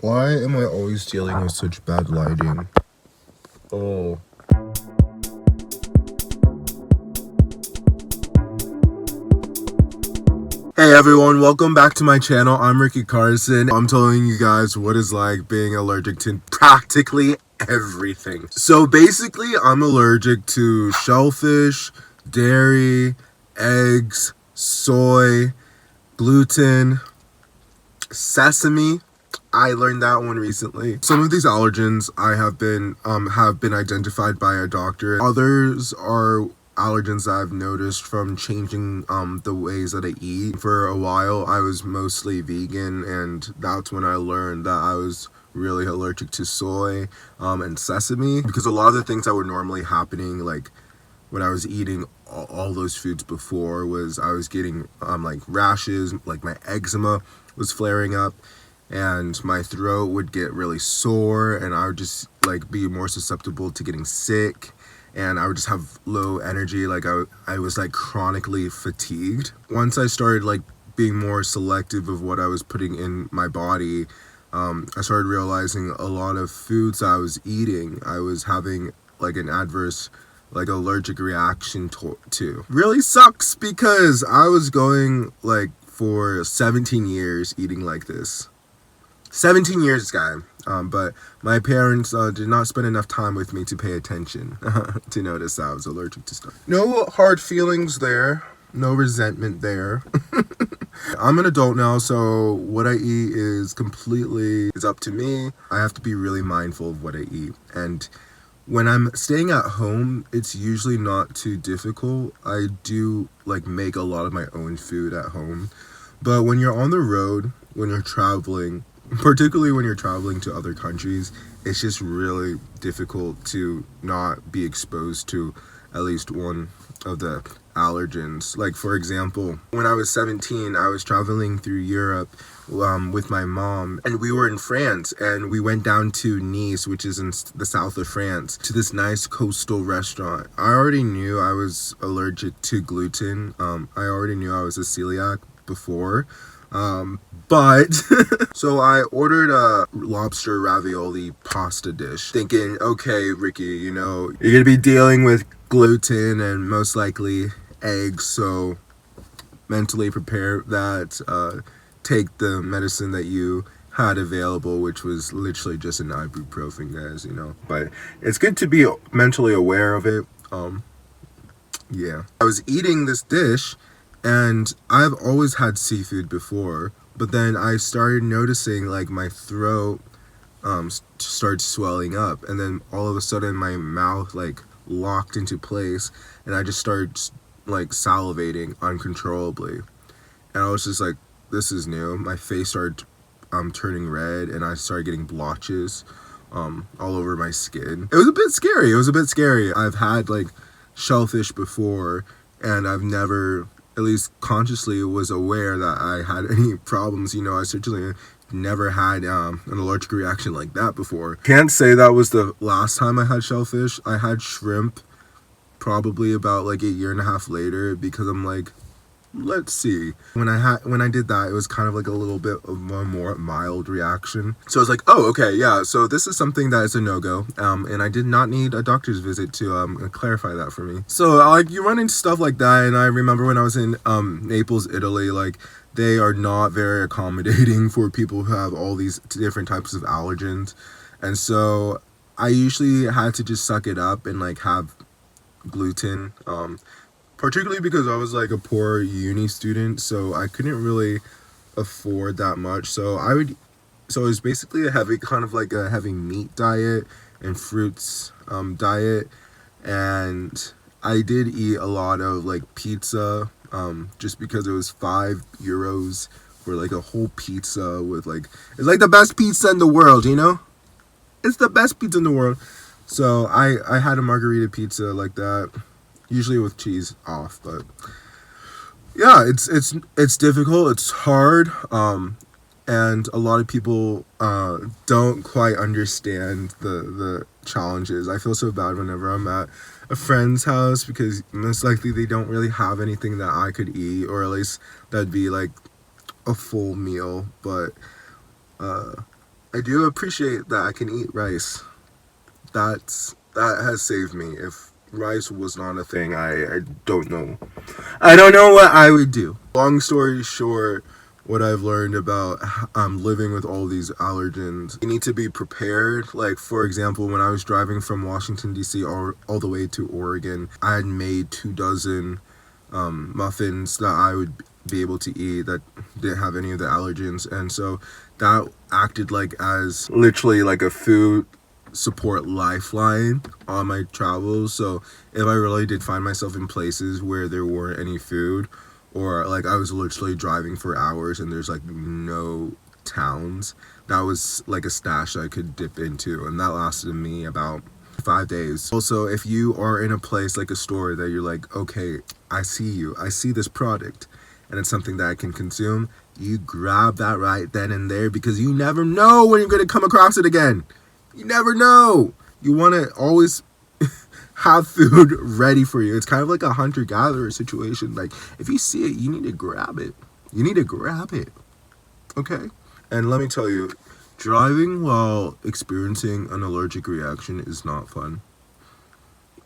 Why am I always dealing with such bad lighting? Oh. Hey everyone, welcome back to my channel. I'm Carson. I'm telling you guys what it's like being allergic to practically everything. So basically, I'm allergic to shellfish, dairy, eggs, soy, gluten, sesame. I learned that one recently. Some of these allergens have been identified by a doctor. Others are allergens that I've noticed from changing the ways that I eat. For a while, I was mostly vegan, and that's when I learned that I was really allergic to soy and sesame, because a lot of the things that were normally happening, like when I was eating all those foods before, was I was getting like rashes, like my eczema was flaring up, and my throat would get really sore, and I would just like be more susceptible to getting sick, and I would just have low energy. Like I was like chronically fatigued. Once I started like being more selective of what I was putting in my body, I started realizing a lot of foods I was eating, I was having like an adverse, like allergic reaction to. Really sucks, because I was going like for 17 years eating like this. 17 years, guy. But my parents did not spend enough time with me to pay attention to notice that I was allergic to stuff. No hard feelings there. No resentment there. I'm an adult now, so what I eat is up to me. I have to be really mindful of what I eat. And when I'm staying at home, it's usually not too difficult. I do like make a lot of my own food at home. But when you're on the road, when you're traveling, particularly when you're traveling to other countries, it's just really difficult to not be exposed to at least one of the allergens. Like, for example, when I was 17, I was traveling through Europe with my mom, and we were in France, and we went down to Nice, which is in the south of France, to this nice coastal restaurant. I already knew I was allergic to gluten. I already knew I was a celiac before. But so I ordered a lobster ravioli pasta dish, thinking, okay, Ricky, you know, you're gonna be dealing with gluten and most likely eggs, so mentally prepare that, take the medicine that you had available, which was literally just an ibuprofen, guys, you know. But it's good to be mentally aware of it. Yeah. I was eating this dish, and I've always had seafood before, but then I started noticing like my throat started swelling up, and then all of a sudden my mouth like locked into place, and I just started like salivating uncontrollably. And I was just like, this is new. My face started turning red, and I started getting blotches all over my skin. It was a bit scary. I've had like shellfish before, and I've never, at least consciously, was aware that I had any problems. You know, I certainly never had an allergic reaction like that before. Can't say that was the last time I had shellfish. I had shrimp probably about like a year and a half later, because I'm like, let's see. When I did that, it was kind of like a little bit of a more mild reaction. So I was like, oh, okay, yeah, so this is something that is a no-go. And I did not need a doctor's visit to clarify that for me. So like, you run into stuff like that, and I remember when I was in Naples, Italy, like they are not very accommodating for people who have all these different types of allergens. And so I usually had to just suck it up and like have gluten, particularly because I was like a poor uni student, so I couldn't really afford that much. So it was basically a heavy meat diet and fruits diet, and I did eat a lot of like pizza, just because it was €5 for like a whole pizza with like, it's like the best pizza in the world, you know? It's the best pizza in the world. So I had a margarita pizza like that, usually with cheese off. But yeah, it's difficult, it's hard, and a lot of people don't quite understand the challenges. I feel so bad whenever I'm at a friend's house, because most likely they don't really have anything that I could eat, or at least that'd be like a full meal. But I do appreciate that I can eat rice. That has saved me. If rice was not a thing, I don't know. I don't know what I would do. Long story short, what I've learned about living with all these allergens, you need to be prepared. Like, for example, when I was driving from Washington DC all the way to Oregon, I had made 2 dozen muffins that I would be able to eat that didn't have any of the allergens, and so that acted like as literally like a food support lifeline on my travels. So if I really did find myself in places where there weren't any food, or like I was literally driving for hours and there's like no towns, that was like a stash I could dip into, and that lasted me about 5 days. Also, if you are in a place like a store that you're like, okay, I see this product and it's something that I can consume, you grab that right then and there, because you never know when you're going to come across it again. You never know. You want to always have food ready for you. It's kind of like a hunter-gatherer situation. Like, if you see it, you need to grab it. You need to grab it. Okay? And let me tell you, driving while experiencing an allergic reaction is not fun.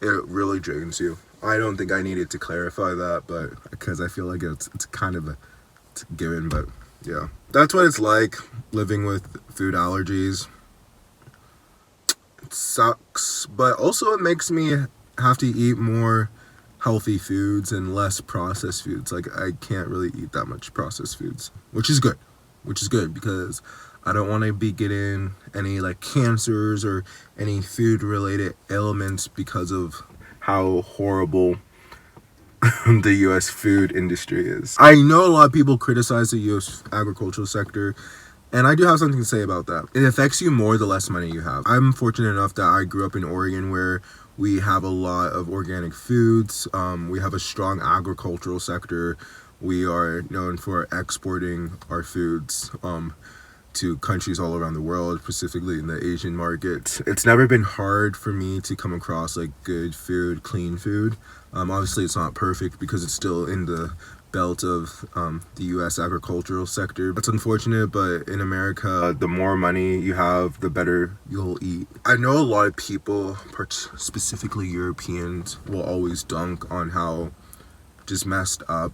It really drains you. I don't think I needed to clarify that, but because I feel like it's kind of a given, but yeah. That's what it's like living with food allergies. It sucks, but also it makes me have to eat more healthy foods and less processed foods. Like, I can't really eat that much processed foods, which is good because I don't want to be getting any like cancers or any food related ailments because of how horrible the US food industry is. I know a lot of people criticize the US agricultural sector, and I do have something to say about that. It affects you more the less money you have. I'm fortunate enough that I grew up in Oregon, where we have a lot of organic foods. We have a strong agricultural sector. We are known for exporting our foods to countries all around the world, specifically in the Asian market. It's never been hard for me to come across like good food, clean food. Obviously it's not perfect because it's still in the belt of the US agricultural sector. That's unfortunate, but in America, the more money you have, the better you'll eat. I know a lot of people, specifically Europeans, will always dunk on how just messed up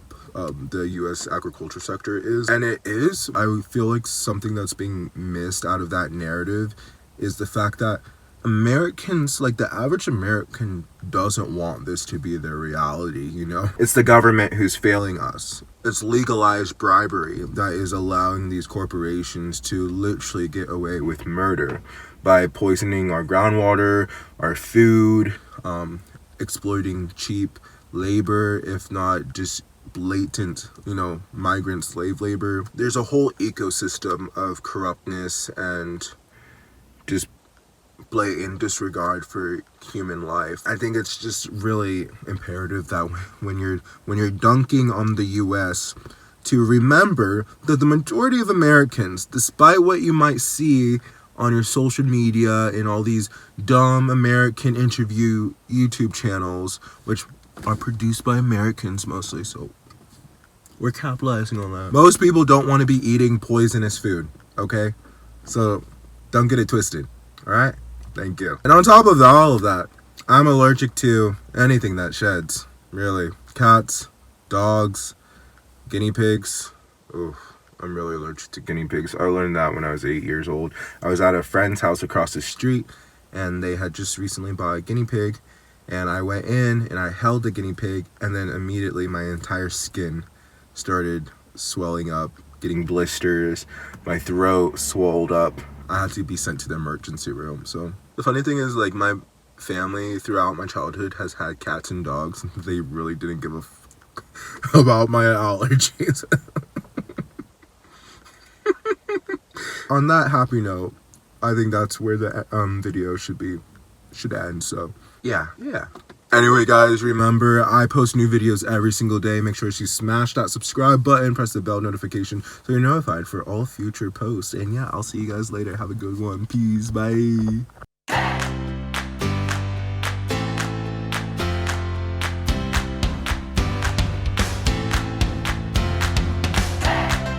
the US agriculture sector is, and it is. I feel like something that's being missed out of that narrative is the fact that Americans, like the average American, doesn't want this to be their reality, you know? It's the government who's failing us. It's legalized bribery that is allowing these corporations to literally get away with murder by poisoning our groundwater, our food, exploiting cheap labor, if not just blatant, migrant slave labor. There's a whole ecosystem of corruptness and just blatant disregard for human life. I think it's just really imperative that when you're dunking on the US, to remember that the majority of Americans, despite what you might see on your social media and all these dumb American interview YouTube channels, which are produced by Americans mostly, so we're capitalizing on that. Most people don't want to be eating poisonous food, okay? So don't get it twisted, all right? Thank you. And on top of all of that, I'm allergic to anything that sheds, really. Cats, dogs, guinea pigs. Ooh, I'm really allergic to guinea pigs. I learned that when I was 8 years old. I was at a friend's house across the street, and they had just recently bought a guinea pig, and I went in and I held the guinea pig, and then immediately my entire skin started swelling up, getting blisters, my throat swelled up. I had to be sent to the emergency room. So the funny thing is, like, my family throughout my childhood has had cats and dogs. They really didn't give a fuck about my allergies. On that happy note, I think that's where the video should end. So yeah. Anyway, guys, remember, I post new videos every single day. Make sure you smash that subscribe button, press the bell notification so you're notified for all future posts. And yeah, I'll see you guys later. Have a good one. Peace. Bye.